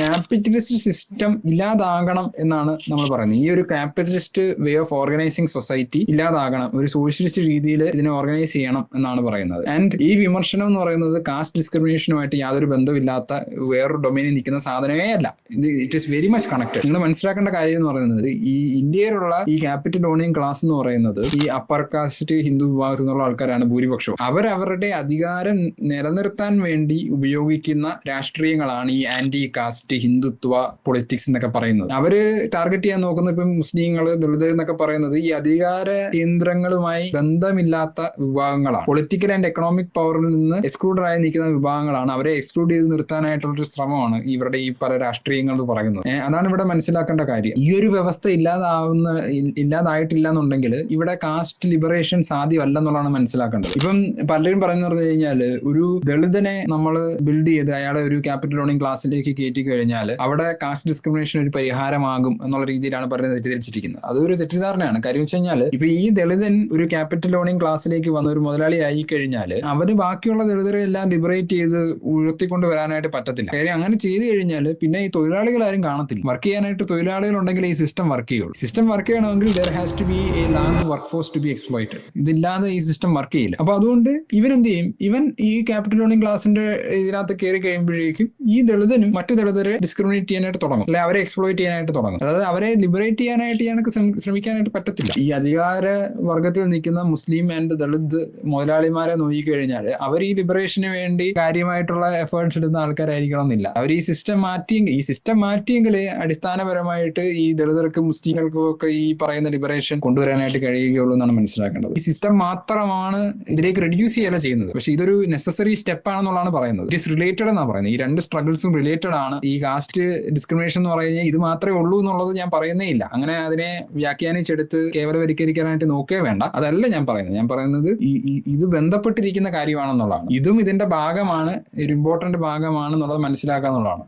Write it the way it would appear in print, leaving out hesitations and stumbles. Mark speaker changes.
Speaker 1: Capitalist system ഇല്ലാതാകണം എന്നാണ് നമ്മൾ പറയുന്നത്. ഈ ഒരു capitalist way of organising society ഇല്ലാതാകണം, ഒരു സോഷ്യലിസ്റ്റ് രീതിയിൽ ഇതിനെ ഓർഗനൈസ് ചെയ്യണം എന്നാണ് പറയുന്നത്. ആൻഡ് ഈ വിമർശനം എന്ന് പറയുന്നത് കാസ്റ്റ് ഡിസ്ക്രിമിനേഷനുമായിട്ട് യാതൊരു ബന്ധമില്ലാത്ത വേറൊരു ഡൊമൈനിൽ നിൽക്കുന്ന സാധനമേ അല്ല. It is very much connected. നിങ്ങൾ മനസ്സിലാക്കേണ്ട കാര്യം എന്ന് പറയുന്നത്, ഈ ഇന്ത്യയിലുള്ള ഈ ക്യാപിറ്റൽ ഓണിംഗ് ക്ലാസ് എന്ന് പറയുന്നത് ഈ അപ്പർ കാസ്റ്റ് ഹിന്ദു വിഭാഗത്തിൽ നിന്നുള്ള ആൾക്കാരാണ് ഭൂരിപക്ഷവും. അവരവരുടെ അധികാരം നിലനിർത്താൻ വേണ്ടി ഉപയോഗിക്കുന്ന രാഷ്ട്രീയങ്ങളാണ് ഈ ആന്റി കാസ്റ്റ് ഹിന്ദുത്വ പൊളിറ്റിക്സ് എന്നൊക്കെ പറയുന്നത്. അവര് ടാർഗറ്റ് ചെയ്യാൻ നോക്കുന്നത് ഇപ്പം മുസ്ലിങ്ങള്, ദളിത് എന്നൊക്കെ പറയുന്നത് ഈ അധികാര കേന്ദ്രങ്ങളുമായി ബന്ധമില്ലാത്ത വിഭാഗങ്ങളാണ്. പൊളിറ്റിക്കൽ ആൻഡ് എക്കണോമിക് പവറിൽ നിന്ന് എക്സ്ക്ലൂഡഡ് ആയി നിൽക്കുന്ന വിഭാഗങ്ങളാണ്. അവരെ എക്സ്ക്ലൂഡ് ചെയ്ത് നിർത്താനായിട്ടുള്ളൊരു ശ്രമമാണ് ഇവരുടെ ഈ പല രാഷ്ട്രീയങ്ങൾ എന്ന് പറയുന്നത്. അതാണ് ഇവിടെ മനസ്സിലാക്കേണ്ട കാര്യം. ഈ ഒരു വ്യവസ്ഥ ഇല്ലാതായിട്ടില്ല എന്നുണ്ടെങ്കിൽ ഇവിടെ കാസ്റ്റ് ലിബറേഷൻ സാധ്യമല്ലെന്നുള്ളതാണ് മനസ്സിലാക്കേണ്ടത്. ഇപ്പം പലരും പറഞ്ഞു കഴിഞ്ഞാൽ ഒരു ദളിതനെ നമ്മൾ ബിൽഡ് ചെയ്ത് അയാളെ ഒരു ക്യാപിറ്റൽ ഓണിംഗ് ക്ലാസ്സിലേക്ക് കയറ്റി കഴിഞ്ഞാൽ അവിടെ കാസ്റ്റ് ഡിസ്ക്രിമിനേഷൻ ഒരു പരിഹാരമാകും എന്നുള്ള രീതിയിലാണ് പറയുന്നത് തെറ്റിദ്ധരിച്ചിരിക്കുന്നത്. അതൊരു തെറ്റിദ്ധാരണയാണ്. കാര്യം വെച്ച് കഴിഞ്ഞാൽ ഇപ്പൊ ഈ ദളിതൻ ഒരു ക്യാപിറ്റൽ ഓണിംഗ് ക്ലാസ്സിലേക്ക് വന്ന ഒരു മുതലാളി ആയി കഴിഞ്ഞാൽ അവന് ബാക്കിയുള്ള ദളിതരെ എല്ലാം ലിബറേറ്റ് ചെയ്ത് ഉയർത്തിക്കൊണ്ട് വരാനായിട്ട് പറ്റത്തില്ല. കാര്യം അങ്ങനെ ചെയ്തു കഴിഞ്ഞാൽ പിന്നെ ഈ തൊഴിലാളികൾ ആരും കാണത്തില്ല. വർക്ക് ചെയ്യാനായിട്ട് തൊഴിലാളികൾ ഉണ്ടെങ്കിൽ ഈ സിസ്റ്റം വർക്ക് ചെയ്യുള്ളൂ. സിസ്റ്റം വർക്ക് ചെയ്യണമെങ്കിൽ there has to be a large workforce to be exploited. ഇതില്ലാതെ ഈ സിസ്റ്റം വർക്ക് ചെയ്യില്ല. അപ്പൊ അതുകൊണ്ട് ഇവൻ എന്ത് ചെയ്യും? ഇവൻ ഈ ക്യാപിറ്റൽ ഓണിംഗ് ക്ലാസിന്റെ ഇതിനകത്ത് കയറി കഴിയുമ്പോഴേക്കും ഈ ദളിതനും മറ്റു ദളിതരെ ഡിസ്ക്രിമിനേറ്റ് ചെയ്യാനായിട്ട് തുടങ്ങും, അല്ലെ അവരെ എക്സ്പ്ലോയിറ്റ് ചെയ്യാനായിട്ട് തുടങ്ങും. അതായത് അവരെ ലിബറേറ്റ് ചെയ്യാനായിട്ട് ഞങ്ങൾക്ക് ശ്രമിക്കാനായിട്ട് പറ്റത്തില്ല. ഈ അധികാര വർഗത്തിൽ നിൽക്കുന്ന മുസ്ലിം ആൻഡ് ദളിത് മുതലാളിമാരെ നോക്കിക്കഴിഞ്ഞാൽ അവർ ഈ ലിബറേഷന് വേണ്ടി കാര്യമായിട്ടുള്ള എഫേർട്സ് ഇടുന്ന ആൾക്കാരായിരിക്കണം എന്നില്ല. അവർ ഈ സിസ്റ്റം മാറ്റിയെങ്കിൽ അടിസ്ഥാനപരമായിട്ട് ഈ ദളിതർക്കും മുസ്ലിങ്ങൾക്കും ഒക്കെ ഈ പറയുന്ന ലിബറേഷൻ കൊണ്ടുവരാനായിട്ട് കഴിയുകയുള്ളൂ എന്നാണ് മനസ്സിലാക്കേണ്ടത്. ഈ സിസ്റ്റം മാത്രമാണ് ഇതിലേക്ക് റെഡ്യൂസ് ചെയ്യല ചെയ്യുന്നത്. പക്ഷെ ഇതൊരു നെസസറി സ്റ്റെപ്പ് ആണെന്നുള്ളതാണ് പറയുന്നത്. ഇറ്റ് ഇസ് റിലേറ്റഡ് എന്നാണ് പറയുന്നത്. ഈ രണ്ട് സ്ട്രഗിൾസും റിലേറ്റഡ് ആണ്. ഈ കാസ്റ്റ് ഡിസ്ക്രിമിനേഷൻ എന്ന് പറയുന്നത് ഇത് മാത്രമേ ഉള്ളൂ എന്നുള്ളത് ഞാൻ പറയുന്നേ ഇല്ല. അങ്ങനെ അതിനെ വ്യാഖ്യാനിച്ചെടുത്ത് കേവലവൽക്കരിക്കാനായിട്ട് നോക്കേ വേണ്ട. അതല്ല ഞാൻ പറയുന്നത്. ഞാൻ പറയുന്നത് ഇത് ബന്ധപ്പെട്ടിരിക്കുന്ന കാര്യമാണെന്നുള്ളതാണ്. ഇതും ഇതിന്റെ ഭാഗമാണ്, ഒരു ഇമ്പോർട്ടന്റ് ഭാഗമാണെന്നുള്ളത് മനസ്സിലാക്കുക എന്നുള്ളതാണ്.